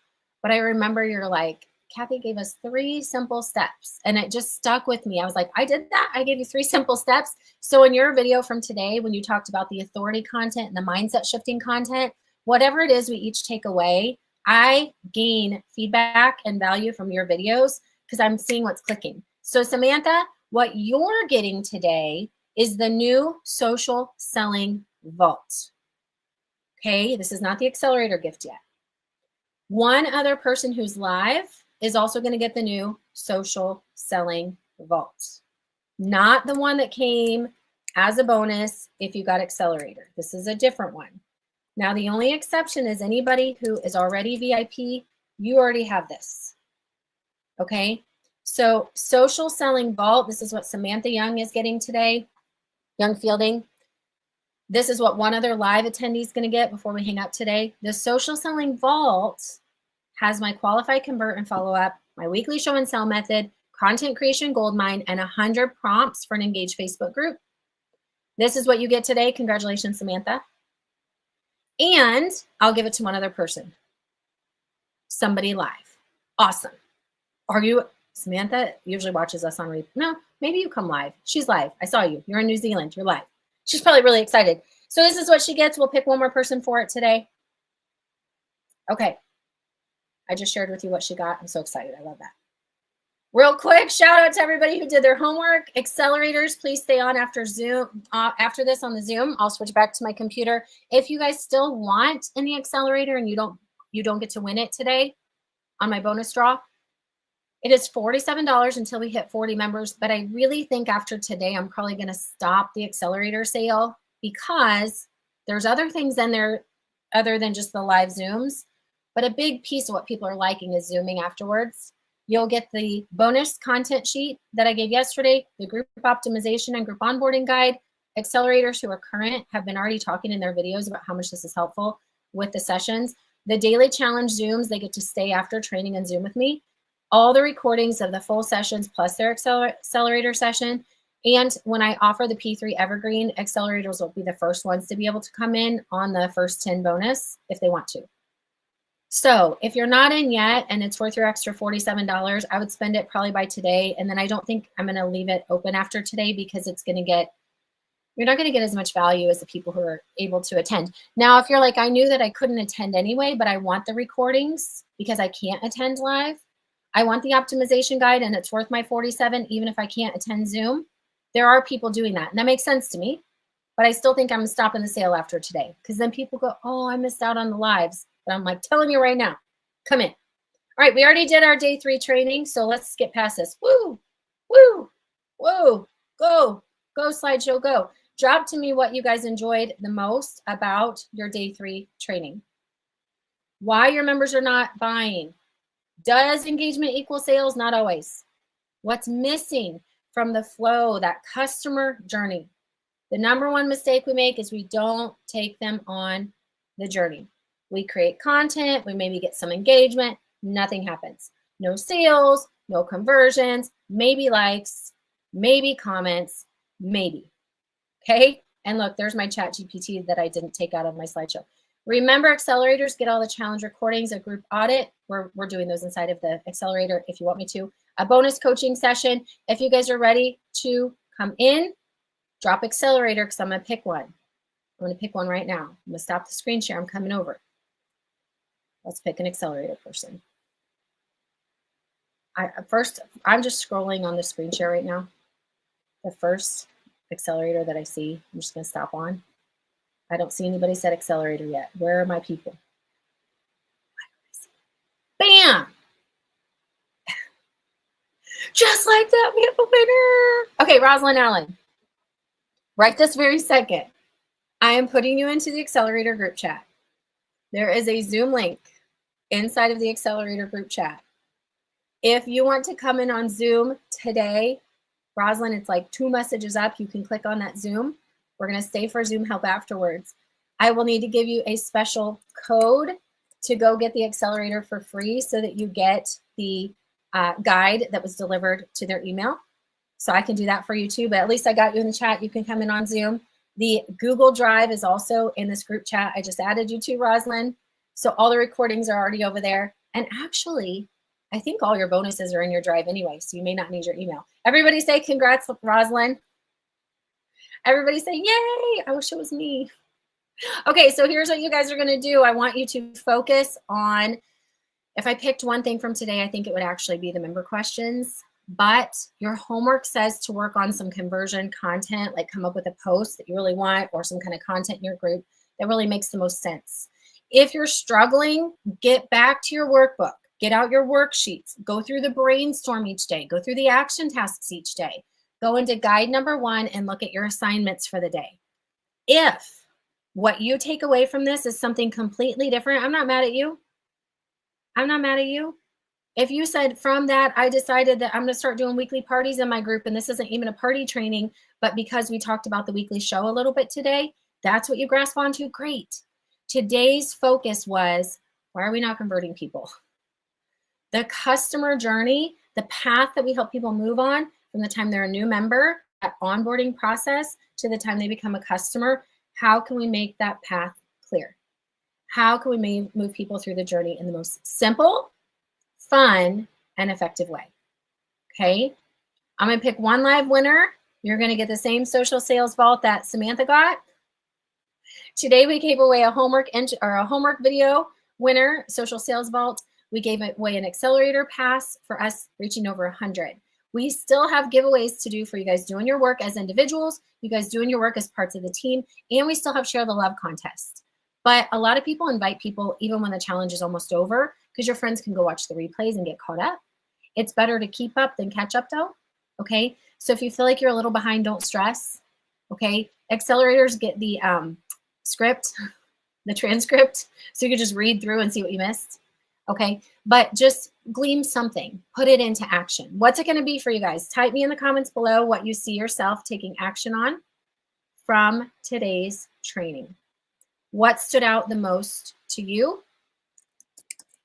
But I remember you're like, Kathy gave us 3 simple steps, and it just stuck with me. I was like, I did that. I gave you 3 simple steps. So in your video from today, when you talked about the authority content and the mindset shifting content, whatever it is we each take away, I gain feedback and value from your videos because I'm seeing what's clicking. So Samantha, what you're getting today is the new social selling vault. Okay, this is not the accelerator gift yet. One other person who's live is also going to get the new social selling vault. Not the one that came as a bonus if you got accelerator. This is a different one. Now, the only exception is anybody who is already VIP, you already have this. Okay, so social selling vault, this is what Samantha Young is getting today. Young Fielding. This is what one other live attendee is going to get before we hang up today. The social selling vault has my qualify, convert, and follow up, my weekly show and sell method, content creation goldmine, and 100 prompts for an engaged Facebook group. This is what you get today. Congratulations, Samantha. And I'll give it to one other person. Somebody live. Awesome. Are you, Samantha usually watches us on replay. No, maybe you come live. She's live. I saw you. You're in New Zealand. You're live. She's probably really excited. So this is what she gets. We'll pick one more person for it today. Okay. I just shared with you what she got. I'm so excited. I love that. Real quick, shout out to everybody who did their homework. Accelerators, please stay on after Zoom. After this on the Zoom, I'll switch back to my computer. If you guys still want in the accelerator and you don't get to win it today on my bonus draw, it is $47 until we hit 40 members. But I really think after today, I'm probably going to stop the accelerator sale because there's other things in there other than just the live Zooms. But a big piece of what people are liking is Zooming afterwards. You'll get the bonus content sheet that I gave yesterday, the group optimization and group onboarding guide. Accelerators who are current have been already talking in their videos about how much this is helpful with the sessions. The daily challenge Zooms, they get to stay after training and Zoom with me. All the recordings of the full sessions plus their accelerator session. And when I offer the P3 Evergreen, accelerators will be the first ones to be able to come in on the first 10 bonus if they want to. So if you're not in yet and it's worth your extra $47, I would spend it probably by today. And then I don't think I'm going to leave it open after today because it's going to get, you're not going to get as much value as the people who are able to attend. Now, if you're like, I knew that I couldn't attend anyway, but I want the recordings because I can't attend live. I want the optimization guide and it's worth my $47, even if I can't attend Zoom. There are people doing that. And that makes sense to me. But I still think I'm stopping the sale after today because then people go, oh, I missed out on the lives. But I'm like telling you right now, come in. All right, we already did our day 3 training, so let's get past this. Woo, woo, woo, go, go, slideshow, go. Drop to me what you guys enjoyed the most about your day 3 training. Why your members are not buying. Does engagement equal sales? Not always. What's missing from the flow, that customer journey? The number one mistake we make is we don't take them on the journey. We create content, we maybe get some engagement, nothing happens. No sales, no conversions, maybe likes, maybe comments, maybe. Okay? And look, there's my chat GPT that I didn't take out of my slideshow. Remember, accelerators get all the challenge recordings, a group audit. We're doing those inside of the accelerator if you want me to. A bonus coaching session. If you guys are ready to come in, drop accelerator because I'm going to pick one. I'm going to pick one right now. I'm going to stop the screen share. I'm coming over. Let's pick an accelerator person. I'm just scrolling on the screen share right now. The first accelerator that I see, I'm just going to stop on. I don't see anybody said accelerator yet. Where are my people? Bam! Just like that, we have a winner. Okay, Rosalind Allen. Right this very second, I am putting you into the accelerator group chat. There is a Zoom link inside of the accelerator group chat. If you want to come in on Zoom today, Rosalind, it's like 2 messages up. You can click on that Zoom. We're going to stay for Zoom help afterwards. I will need to give you a special code to go get the accelerator for free so that you get the guide that was delivered to their email. So I can do that for you too, but at least I got you in the chat. You can come in on Zoom. The Google Drive is also in this group chat. I just added you to, Rosalind. So all the recordings are already over there. And actually, I think all your bonuses are in your drive anyway, so you may not need your email. Everybody say congrats, Rosalind. Everybody say, yay, I wish it was me. Okay, so here's what you guys are gonna do. I want you to focus on, if I picked one thing from today, I think it would actually be the member questions, but your homework says to work on some conversion content, like come up with a post that you really want or some kind of content in your group that really makes the most sense. If you're struggling, get back to your workbook, get out your worksheets, go through the brainstorm each day, go through the action tasks each day. Go into guide number 1 and look at your assignments for the day. If what you take away from this is something completely different, I'm not mad at you. I'm not mad at you. If you said from that, I decided that I'm going to start doing weekly parties in my group, and this isn't even a party training, but because we talked about the weekly show a little bit today, that's what you grasp onto, great. Today's focus was, why are we not converting people? The customer journey, the path that we help people move on, from the time they're a new member, that onboarding process, to the time they become a customer, how can we make that path clear? How can we move people through the journey in the most simple, fun, and effective way? Okay, I'm gonna pick one live winner. You're gonna get the same social sales vault that Samantha got. Today we gave away a homework video winner, social sales vault. We gave away an accelerator pass for us reaching over 100. We still have giveaways to do for you guys doing your work as individuals, you guys doing your work as parts of the team, and we still have Share the Love contest. But a lot of people invite people even when the challenge is almost over because your friends can go watch the replays and get caught up. It's better to keep up than catch up though, okay? So if you feel like you're a little behind, don't stress, okay? Accelerators get the script, the transcript, so you can just read through and see what you missed. Okay, but just glean something, put it into action. What's it going to be for you guys? Type me in the comments below what you see yourself taking action on from today's training. What stood out the most to you?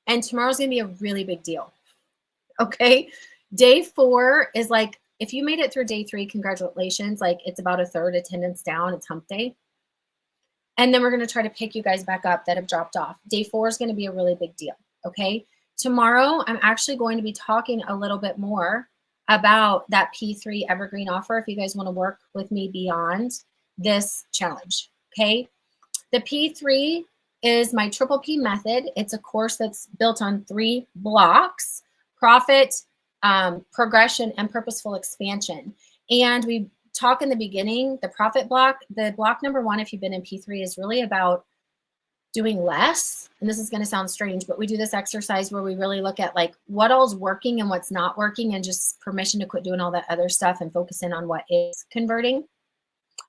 And tomorrow's going to be a really big deal. Okay, day 4 is like, if you made it through day 3, congratulations. Like it's about a third attendance down. It's hump day. And then we're going to try to pick you guys back up that have dropped off. Day 4 is going to be a really big deal. Okay, tomorrow I'm actually going to be talking a little bit more about that P3 evergreen offer if you guys want to work with me beyond this challenge. Okay, the P3 is my triple P method. It's a course that's built on 3 blocks: profit, progression, and purposeful expansion. And we talk in the beginning, the profit block, the block number 1, if you've been in P3, is really about doing less. And this is going to sound strange, but we do this exercise where we really look at like what all's working and what's not working, and just permission to quit doing all that other stuff and focus in on what is converting.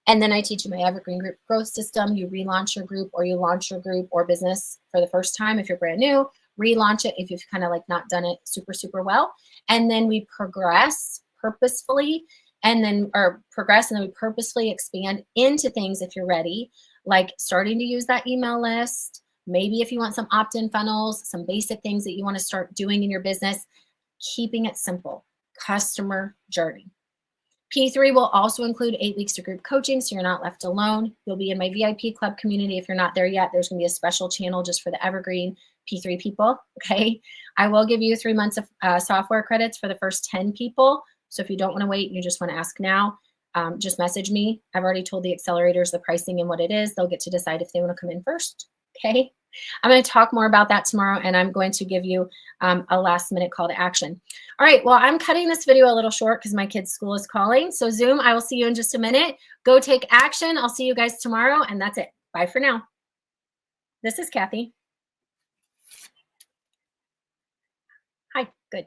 And then I teach you my evergreen group growth system. You relaunch your group, or you launch your group or business for the first time if you're brand new, relaunch it if you've kind of like not done it super well. And then we progress purposefully, and then we purposefully expand into things if you're ready, like starting to use that email list. Maybe if you want some opt-in funnels, some basic things that you want to start doing in your business, keeping it simple, customer journey. P3 will also include 8 weeks of group coaching, so you're not left alone. You'll be in my VIP club community. If you're not there yet, there's going to be a special channel just for the evergreen P3 people, okay? I will give you 3 months of software credits for the first 10 people. So if you don't want to wait, you just want to ask now, just message me. I've already told the accelerators the pricing and what it is. They'll get to decide if they want to come in first, okay? I'm going to talk more about that tomorrow, and I'm going to give you a last minute call to action. All right, well, I'm cutting this video a little short because my kid's school is calling. So Zoom, I will see you in just a minute. Go take action. I'll see you guys tomorrow, and that's it. Bye for now. This is Kathy. Hi, good.